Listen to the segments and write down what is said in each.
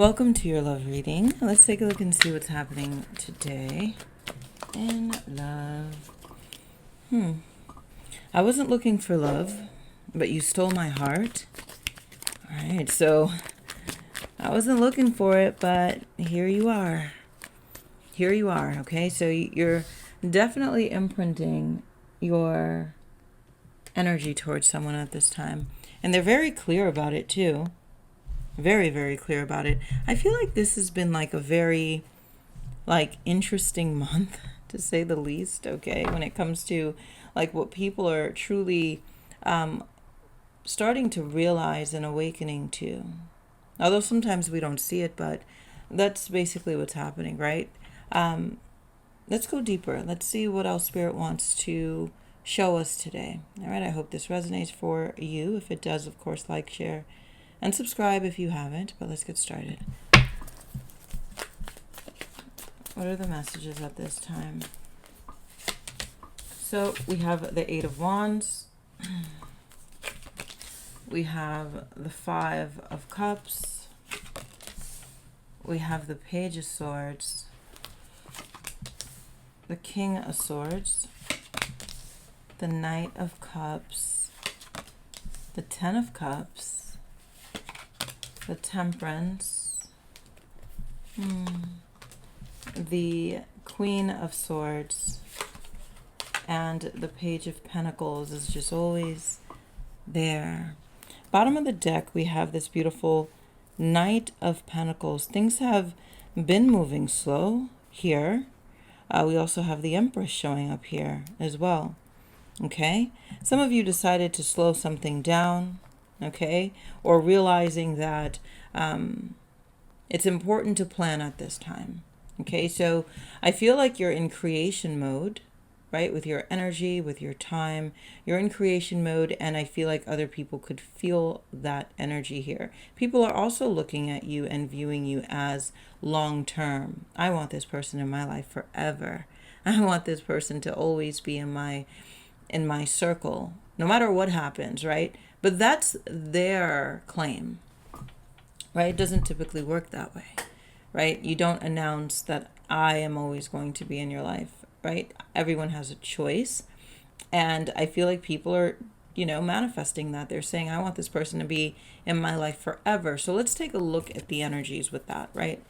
Welcome to your love reading. Let's take a look and see what's happening today in love. I wasn't looking for love, but you stole my heart. All right, so I wasn't looking for it, but here you are. Here you are, okay? So you're definitely imprinting your energy towards someone at this time. And they're very clear about it too. Very, very clear about it. I feel like this has been like a very interesting month to say the least, okay, when it comes to like what people are truly starting to realize and awakening to. Although sometimes we don't see it, but that's basically what's happening, right? Let's go deeper. Let's see what else Spirit wants to show us today. All right, I hope this resonates for you. If it does, of course, like, share, and subscribe if you haven't, but let's get started. What are the messages at this time? So we have the Eight of Wands. We have the Five of Cups. We have the Page of Swords. The King of Swords. The Knight of Cups. The Ten of Cups. The Temperance, the Queen of Swords, and the Page of Pentacles is just always there. Bottom of the deck, we have this beautiful Knight of Pentacles. Things have been moving slow here. We also have the Empress showing up here as well. Okay, some of you decided to slow something down. Okay, or realizing that it's important to plan at this time. Okay, so I feel like you're in creation mode, right? With your energy, with your time, you're in creation mode, and I feel like other people could feel that energy here. People are also looking at you and viewing you as long term. I want this person in my life forever. I want this person to always be in my circle, no matter what happens, right? But that's their claim, right? It doesn't typically work that way, right? You don't announce that I am always going to be in your life, right? Everyone has a choice. And I feel like people are, manifesting that. They're saying, I want this person to be in my life forever. So let's take a look at the energies with that, right?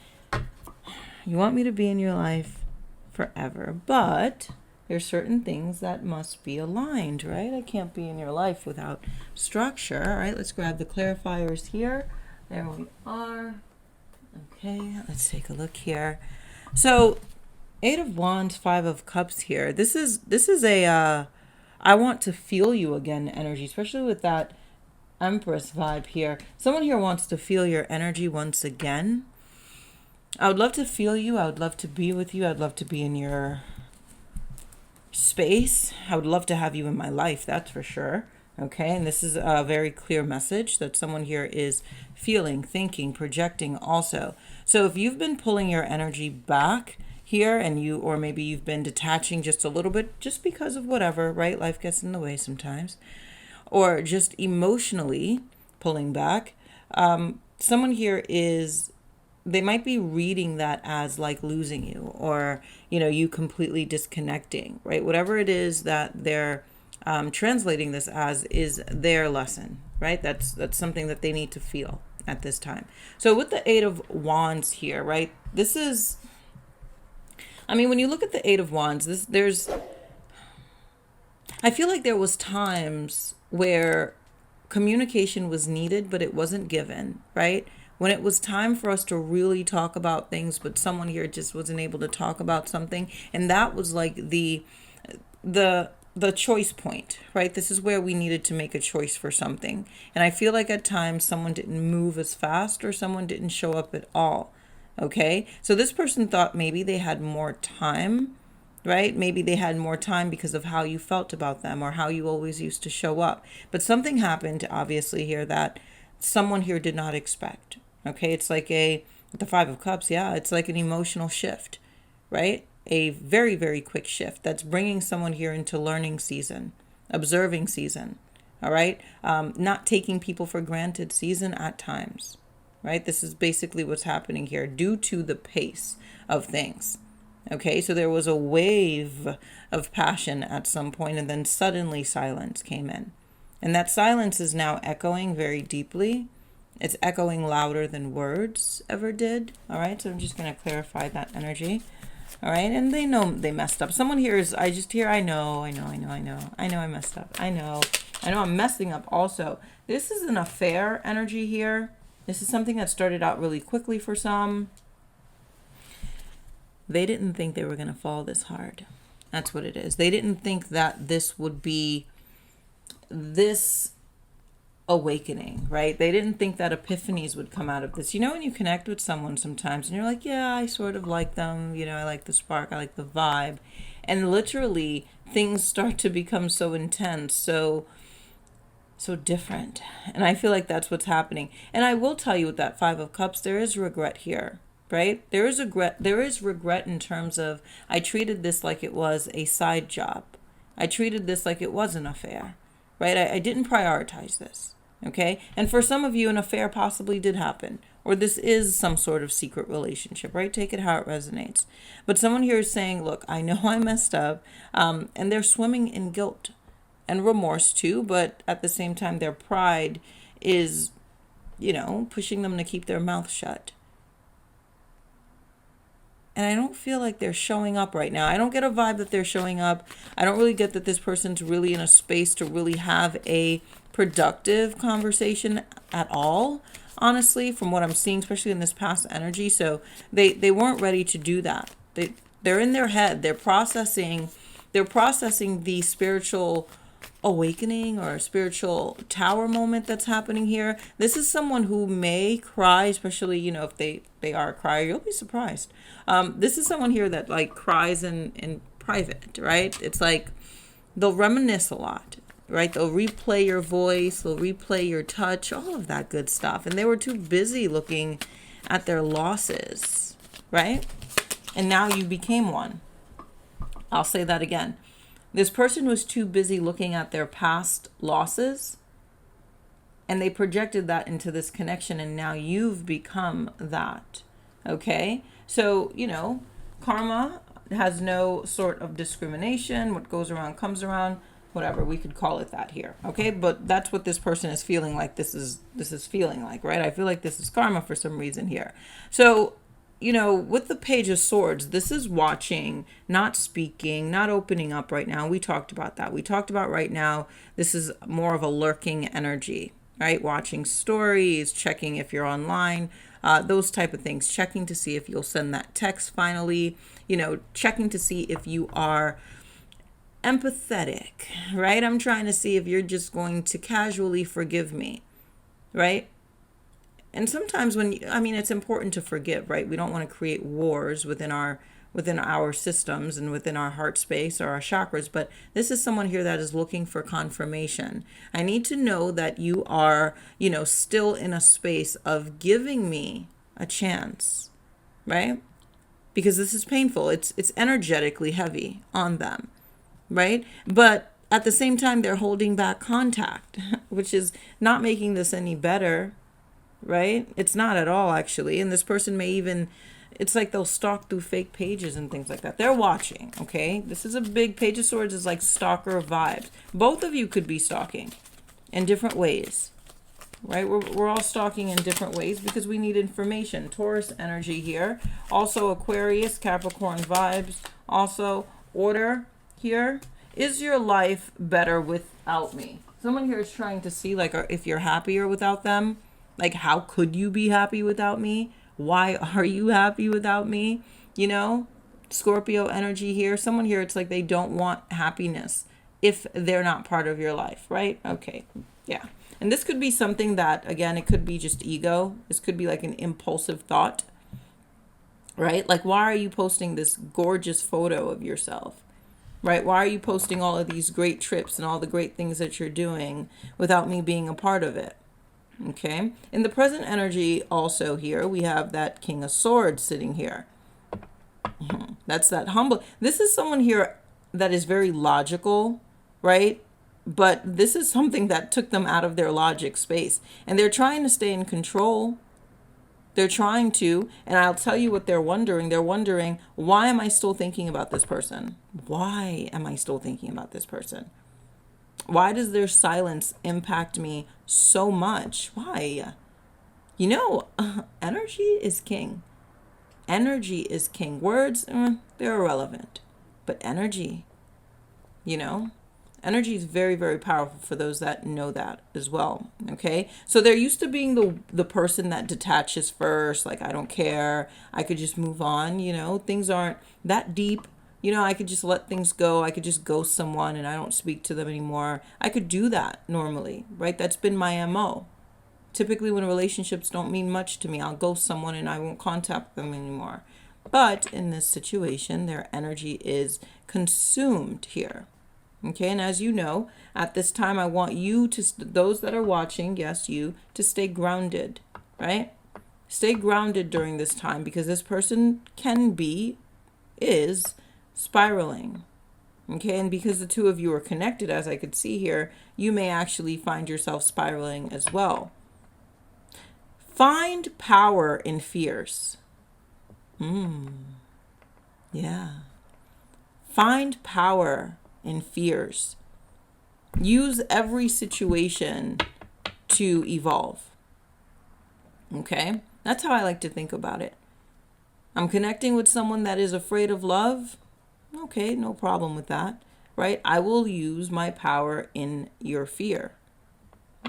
You want me to be in your life forever, but there's certain things that must be aligned, right? I can't be in your life without structure. All right, let's grab the clarifiers here. There we are. Okay, let's take a look here. So, Eight of Wands, Five of Cups here. This is a I want to feel you again energy, especially with that Empress vibe here. Someone here wants to feel your energy once again. I would love to feel you. I would love to be with you. I'd love to be in your space. I would love to have you in my life, that's for sure. Okay, and this is a very clear message that someone here is feeling, thinking, projecting also. So if you've been pulling your energy back here, and or maybe you've been detaching just a little bit just because of whatever, right? Life gets in the way sometimes. Or just emotionally pulling back. Someone here they might be reading that as like losing you, or you completely disconnecting, right? Whatever it is that they're translating this as is their lesson, right? That's something that they need to feel at this time. So with the Eight of Wands here, right, this is, when you look at the Eight of Wands, I feel like there was times where communication was needed, but it wasn't given, right? When it was time for us to really talk about things, but someone here just wasn't able to talk about something. And that was like the choice point, right? This is where we needed to make a choice for something. And I feel like at times someone didn't move as fast, or someone didn't show up at all. Okay. So this person thought maybe they had more time, right? Maybe they had more time because of how you felt about them, or how you always used to show up. But something happened, obviously, here that someone here did not expect. Okay, it's like the Five of Cups, yeah, it's like an emotional shift, right? A very, very quick shift that's bringing someone here into learning season, observing season, all right? Not taking people for granted season at times, right? This is basically what's happening here due to the pace of things. Okay, so there was a wave of passion at some point, and then suddenly silence came in. And that silence is now echoing very deeply. It's echoing louder than words ever did. All right, so I'm just going to clarify that energy. All right, and they know they messed up. Someone here is, I just hear, I know I messed up. I know I'm messing up also. This is an affair energy here. This is something that started out really quickly for some. They didn't think they were going to fall this hard. That's what it is. They didn't think that this would be this awakening, right? They didn't think that epiphanies would come out of this. You know, when you connect with someone sometimes and you're like, yeah, I sort of like them. You know, I like the spark. I like the vibe. And literally things start to become so intense, so different. And I feel like that's what's happening. And I will tell you with that Five of Cups, there is regret here. Right? There is regret in terms of, I treated this like it was a side job. I treated this like it was an affair, right? I didn't prioritize this, okay? And for some of you, an affair possibly did happen, or this is some sort of secret relationship, right? Take it how it resonates. But someone here is saying, look, I know I messed up, and they're swimming in guilt and remorse too, but at the same time, their pride is, pushing them to keep their mouth shut. And I don't feel like they're showing up right now. I don't get a vibe that they're showing up. I don't really get that this person's really in a space to really have a productive conversation at all, honestly, from what I'm seeing, especially in this past energy. So they weren't ready to do that. They're in their head. They're processing the spiritual awakening or a spiritual tower moment that's happening here. This is someone who may cry, especially, if they are a crier. You'll be surprised. This is someone here that like cries in private, right? It's like they'll reminisce a lot, right? They'll replay your voice, they'll replay your touch, all of that good stuff. And they were too busy looking at their losses, right? And now you became one. I'll say that again. This person was too busy looking at their past losses, and they projected that into this connection, and now you've become that. Okay? So, karma has no sort of discrimination. What goes around comes around, whatever. We could call it that here. Okay? But that's what this person is feeling like this is feeling like, right? I feel like this is karma for some reason here. So, with the Page of Swords, this is watching, not speaking, not opening up right now. We talked about that. We talked about right now, this is more of a lurking energy, right? Watching stories, checking if you're online, those type of things, checking to see if you'll send that text finally, checking to see if you are empathetic, right? I'm trying to see if you're just going to casually forgive me, right? And sometimes it's important to forgive, right? We don't want to create wars within our systems and within our heart space or our chakras. But this is someone here that is looking for confirmation. I need to know that you are, still in a space of giving me a chance, right? Because this is painful. It's energetically heavy on them, right? But at the same time, they're holding back contact, which is not making this any better. Right? It's not at all, actually. And this person may even, it's like they'll stalk through fake pages and things like that. They're watching, okay? This is a big, Page of Swords is like stalker vibes. Both of you could be stalking in different ways, right? We're all stalking in different ways because we need information. Taurus energy here. Also Aquarius, Capricorn vibes. Also order here. Is your life better without me? Someone here is trying to see like if you're happier without them. Like, how could you be happy without me? Why are you happy without me? Scorpio energy here. Someone here, it's like they don't want happiness if they're not part of your life, right? Okay, yeah. And this could be something that, again, it could be just ego. This could be like an impulsive thought, right? Like, why are you posting this gorgeous photo of yourself? Right? Why are you posting all of these great trips and all the great things that you're doing without me being a part of it? Okay, in the present energy also here, we have that King of Swords sitting here. That's that humble. This is someone here that is very logical, right? But this is something that took them out of their logic space. And they're trying to stay in control, They're trying to, and I'll tell you what they're wondering. They're wondering, why am I still thinking about this person? Why am I still thinking about this person? Why does their silence impact me so much? Why? You know, energy is king. Energy is king. Words, they're irrelevant. But energy, you know, energy is very, very powerful for those that know that as well. Okay. So they're used to being the person that detaches first. Like, I don't care. I could just move on. You know, things aren't that deep. You know, I could just let things go. I could just ghost someone and I don't speak to them anymore. I could do that normally, right? That's been my MO. Typically, when relationships don't mean much to me, I'll ghost someone and I won't contact them anymore. But in this situation, their energy is consumed here. Okay, and as you know, at this time, I want you to, those that are watching, yes, you, to stay grounded, right? Stay grounded during this time because this person is spiraling. Okay, and because the two of you are connected, as I could see here, you may actually find yourself spiraling as well. Find power in fears. Yeah. Find power in fears. Use every situation to evolve. Okay? That's how I like to think about it. I'm connecting with someone that is afraid of love. Okay, no problem with that, right? I will use my power in your fear.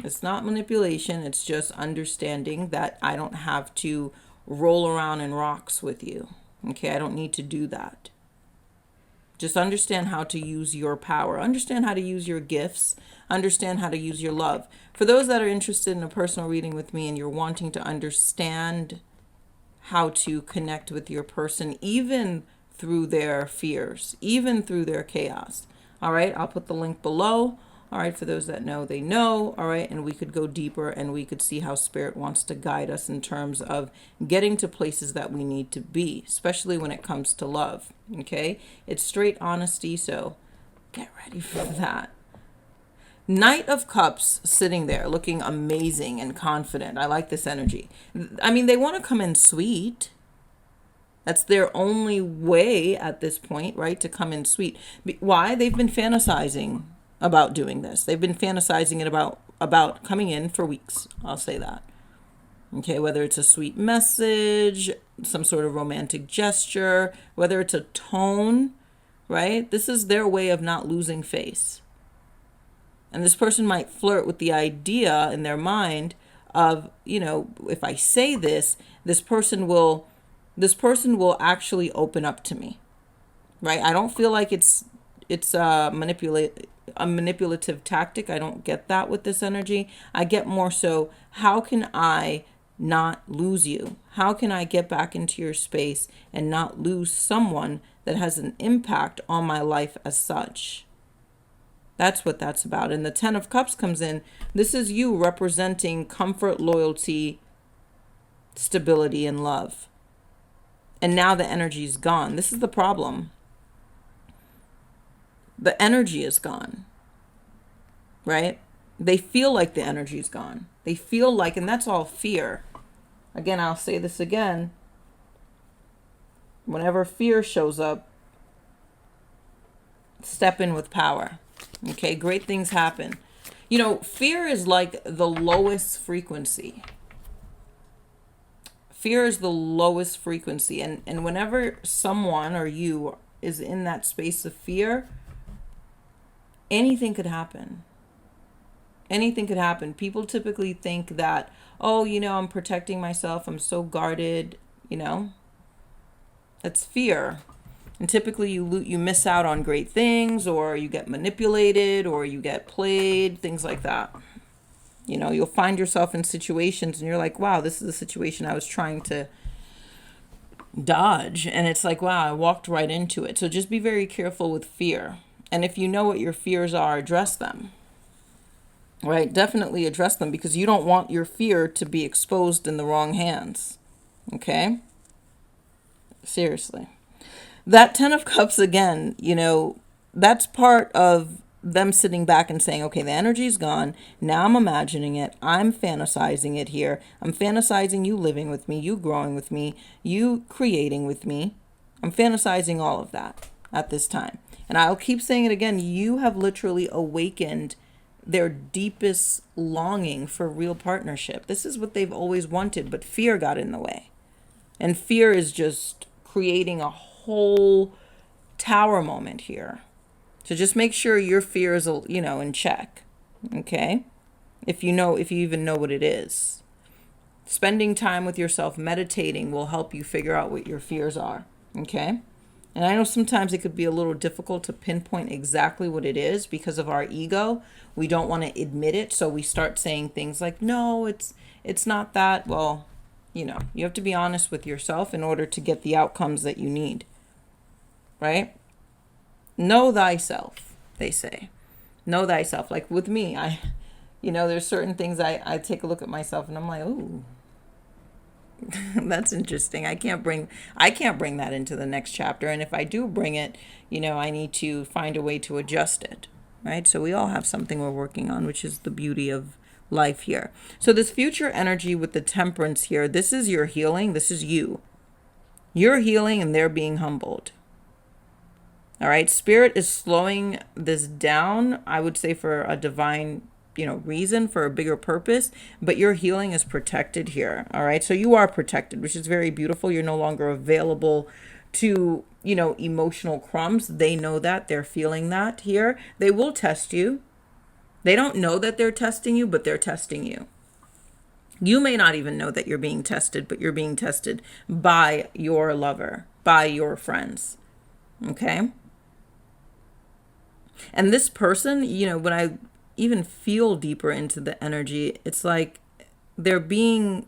It's not manipulation. It's just understanding that I don't have to roll around in rocks with you. Okay, I don't need to do that. Just understand how to use your power. Understand how to use your gifts. Understand how to use your love. For those that are interested in a personal reading with me and you're wanting to understand how to connect with your person, even through their fears, even through their chaos. All right, I'll put the link below. All right, for those that know, they know. All right, and we could go deeper and we could see how Spirit wants to guide us in terms of getting to places that we need to be, especially when it comes to love. Okay, it's straight honesty, so get ready for that. Knight of Cups sitting there looking amazing and confident. I like this energy. I mean, they want to come in sweet. That's their only way at this point, right? To come in sweet. Why? They've been fantasizing about doing this. They've been fantasizing it about coming in for weeks. I'll say that. Okay, whether it's a sweet message, some sort of romantic gesture, whether it's a tone, right? This is their way of not losing face. And this person might flirt with the idea in their mind of, you know, if I say this, this person will actually open up to me, right? I don't feel like it's a manipulative tactic. I don't get that with this energy. I get more so, how can I not lose you? How can I get back into your space and not lose someone that has an impact on my life as such? That's what that's about. And the 10 of Cups comes in. This is you representing comfort, loyalty, stability, and love. And now the energy is gone. This is the problem. The energy is gone, right? They feel like the energy is gone. They feel like, and that's all fear. Again, I'll say this again. Whenever fear shows up, step in with power. Okay, great things happen. You know, fear is like the lowest frequency. Fear is the lowest frequency. And whenever someone or you is in that space of fear, anything could happen. Anything could happen. People typically think that, oh, you know, I'm protecting myself. I'm so guarded, you know. That's fear. And typically you miss out on great things, or you get manipulated, or you get played, things like that. You know, you'll find yourself in situations and you're like, wow, this is a situation I was trying to dodge. And it's like, wow, I walked right into it. So just be very careful with fear. And if you know what your fears are, address them. Right? Definitely address them, because you don't want your fear to be exposed in the wrong hands. Okay? Seriously. That 10 of Cups, again, you know, that's part of them sitting back and saying, okay, the energy's gone. Now I'm imagining it. I'm fantasizing it here. I'm fantasizing you living with me, you growing with me, you creating with me. I'm fantasizing all of that at this time. And I'll keep saying it again. You have literally awakened their deepest longing for real partnership. This is what they've always wanted, but fear got in the way. And fear is just creating a whole tower moment here. So just make sure your fear is, in check. Okay? If you even know what it is. Spending time with yourself, meditating will help you figure out what your fears are. Okay? And I know sometimes it could be a little difficult to pinpoint exactly what it is because of our ego. We don't want to admit it, so we start saying things like, no, it's not that. Well, you have to be honest with yourself in order to get the outcomes that you need. Right? Know thyself, they say. Know thyself. Like with me, there's certain things I take a look at myself and I'm like, ooh, that's interesting. I can't bring that into the next chapter. And if I do bring it, I need to find a way to adjust it. Right? So we all have something we're working on, which is the beauty of life here. So this future energy with the temperance here, this is your healing. This is you. You're healing and they're being humbled. All right. Spirit is slowing this down, I would say, for a divine reason, for a bigger purpose, but your healing is protected here. All right. So you are protected, which is very beautiful. You're no longer available to, emotional crumbs. They know that. They're feeling that here. They will test you. They don't know that they're testing you, but they're testing you. You may not even know that you're being tested, but you're being tested by your lover, by your friends. Okay. And this person, when I even feel deeper into the energy, it's like they're being,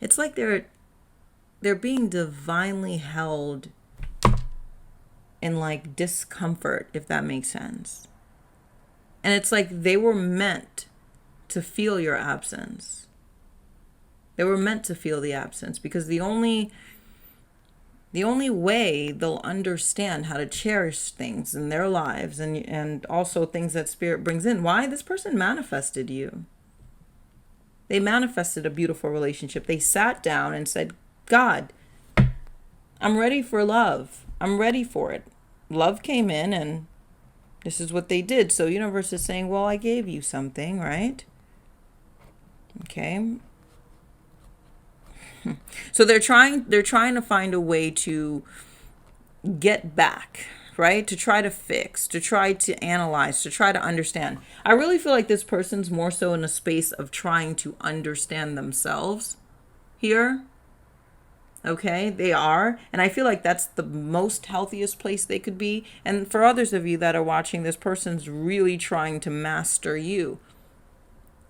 it's like they're being divinely held in like discomfort, if that makes sense. And it's like they were meant to feel your absence. They were meant to feel the absence because the only way they'll understand how to cherish things in their lives and also things that spirit brings in. Why? This person manifested you. They manifested a beautiful relationship. They sat down and said, God, I'm ready for love. I'm ready for it. Love came in and this is what they did. So universe is saying, well, I gave you something, right? Okay. So they're trying to find a way to get back, right? To try to fix, to try to analyze, to try to understand. I really feel like this person's more so in a space of trying to understand themselves here. Okay, they are. And I feel like that's the most healthiest place they could be. And for others of you that are watching, this person's really trying to master you.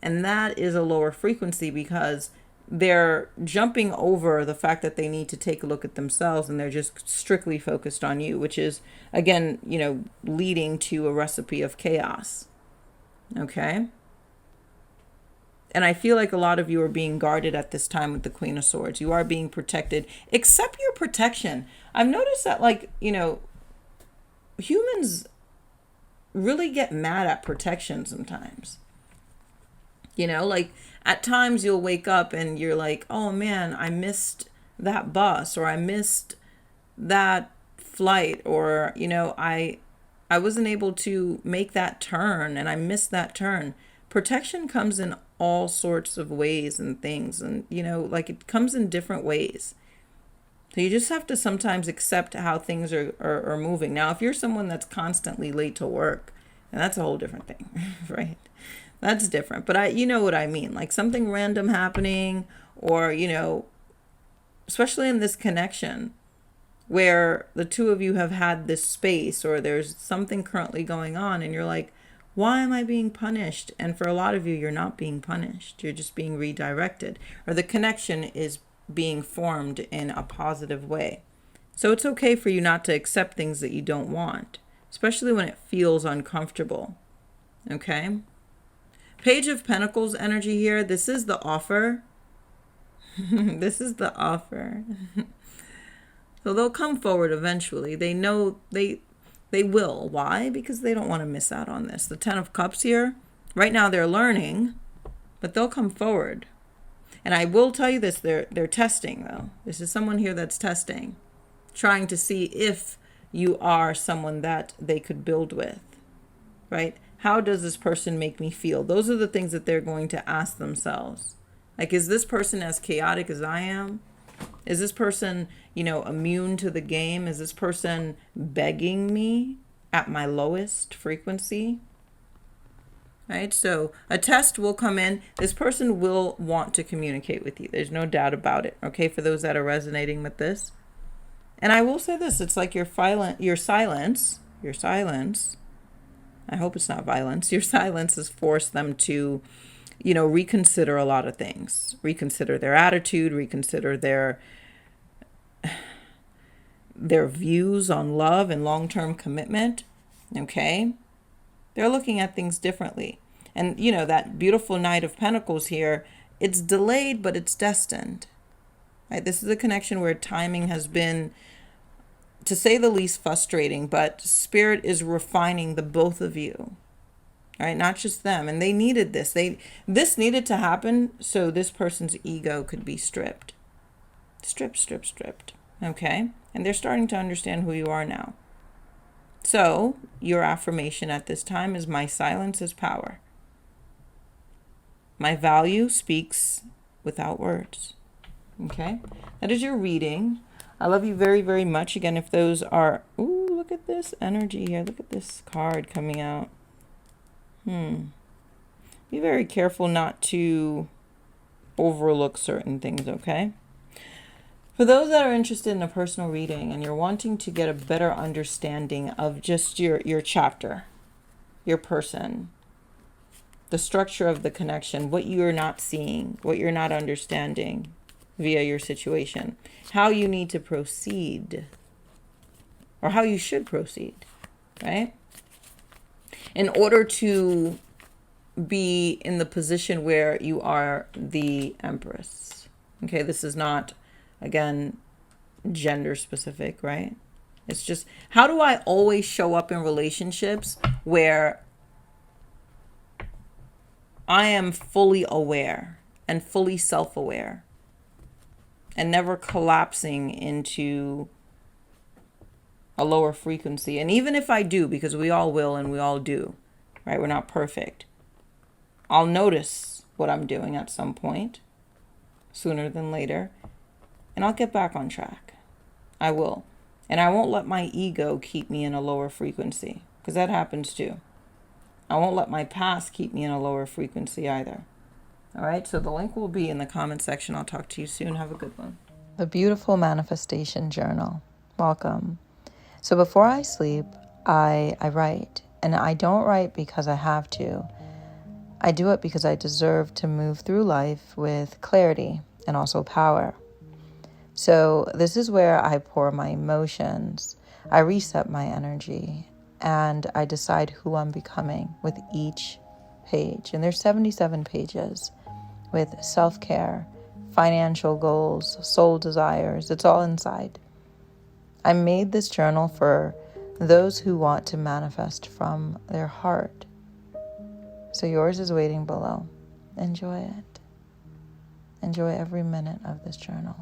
And that is a lower frequency because they're jumping over the fact that they need to take a look at themselves and they're just strictly focused on you, which is, again, leading to a recipe of chaos. Okay. And I feel like a lot of you are being guarded at this time with the Queen of Swords. You are being protected. Accept your protection. I've noticed that, humans really get mad at protection sometimes. At times you'll wake up and you're like, oh man, I missed that bus, or I missed that flight, or, I wasn't able to make that turn and I missed that turn. Protection comes in all sorts of ways and things. And, it comes in different ways. So you just have to sometimes accept how things are moving. Now, if you're someone that's constantly late to work, and that's a whole different thing, right? That's different. But you know what I mean? Like something random happening, or, especially in this connection where the two of you have had this space, or there's something currently going on and you're like, why am I being punished? And for a lot of you, you're not being punished. You're just being redirected, or the connection is being formed in a positive way. So it's okay for you not to accept things that you don't want, especially when it feels uncomfortable. Okay. Page of Pentacles energy here. This is the offer. This is the offer. So they'll come forward eventually. They know they They will. Why? Because they don't want to miss out on this. The Ten of Cups here, right now they're learning, but they'll come forward. And I will tell you this, they're testing though. This is someone here that's testing, trying to see if you are someone that they could build with, right? How does this person make me feel? Those are the things that they're going to ask themselves. Like, is this person as chaotic as I am? Is this person, immune to the game? Is this person begging me at my lowest frequency? Right? So a test will come in. This person will want to communicate with you. There's no doubt about it. Okay, for those that are resonating with this. And I will say this, it's like your silence, I hope it's not violence. Your silence has forced them to, reconsider a lot of things. Reconsider their attitude, reconsider their views on love and long-term commitment. Okay? They're looking at things differently. And, that beautiful Knight of Pentacles here, it's delayed, but it's destined. Right? This is a connection where timing has been, to say the least, frustrating, but Spirit is refining the both of you. Right? Not just them. And they needed this. This needed to happen so this person's ego could be stripped. Stripped. Okay? And they're starting to understand who you are now. So, your affirmation at this time is, my silence is power. My value speaks without words. Okay? That is your reading. I love you very, very much. Again, if those are... Ooh, look at this energy here. Look at this card coming out. Be very careful not to overlook certain things, okay? For those that are interested in a personal reading and you're wanting to get a better understanding of just your chapter, your person, the structure of the connection, what you're not seeing, what you're not understanding via your situation, how you need to proceed, or how you should proceed, right? In order to be in the position where you are the Empress. Okay, this is not, again, gender specific, right? It's just, how do I always show up in relationships where I am fully aware and fully self-aware and never collapsing into a lower frequency? And even if I do, because we all will and we all do, right? We're not perfect. I'll notice what I'm doing at some point, sooner than later, and I'll get back on track. I will. And I won't let my ego keep me in a lower frequency, because that happens too. I won't let my past keep me in a lower frequency either. All right, so the link will be in the comment section. I'll talk to you soon. Have a good one. The Beautiful Manifestation Journal. Welcome. So before I sleep, I write. And I don't write because I have to. I do it because I deserve to move through life with clarity and also power. So this is where I pour my emotions, I reset my energy, and I decide who I'm becoming with each page. And there's 77 pages with self-care, financial goals, soul desires. It's all inside. I made this journal for those who want to manifest from their heart. So yours is waiting below. Enjoy it. Enjoy every minute of this journal.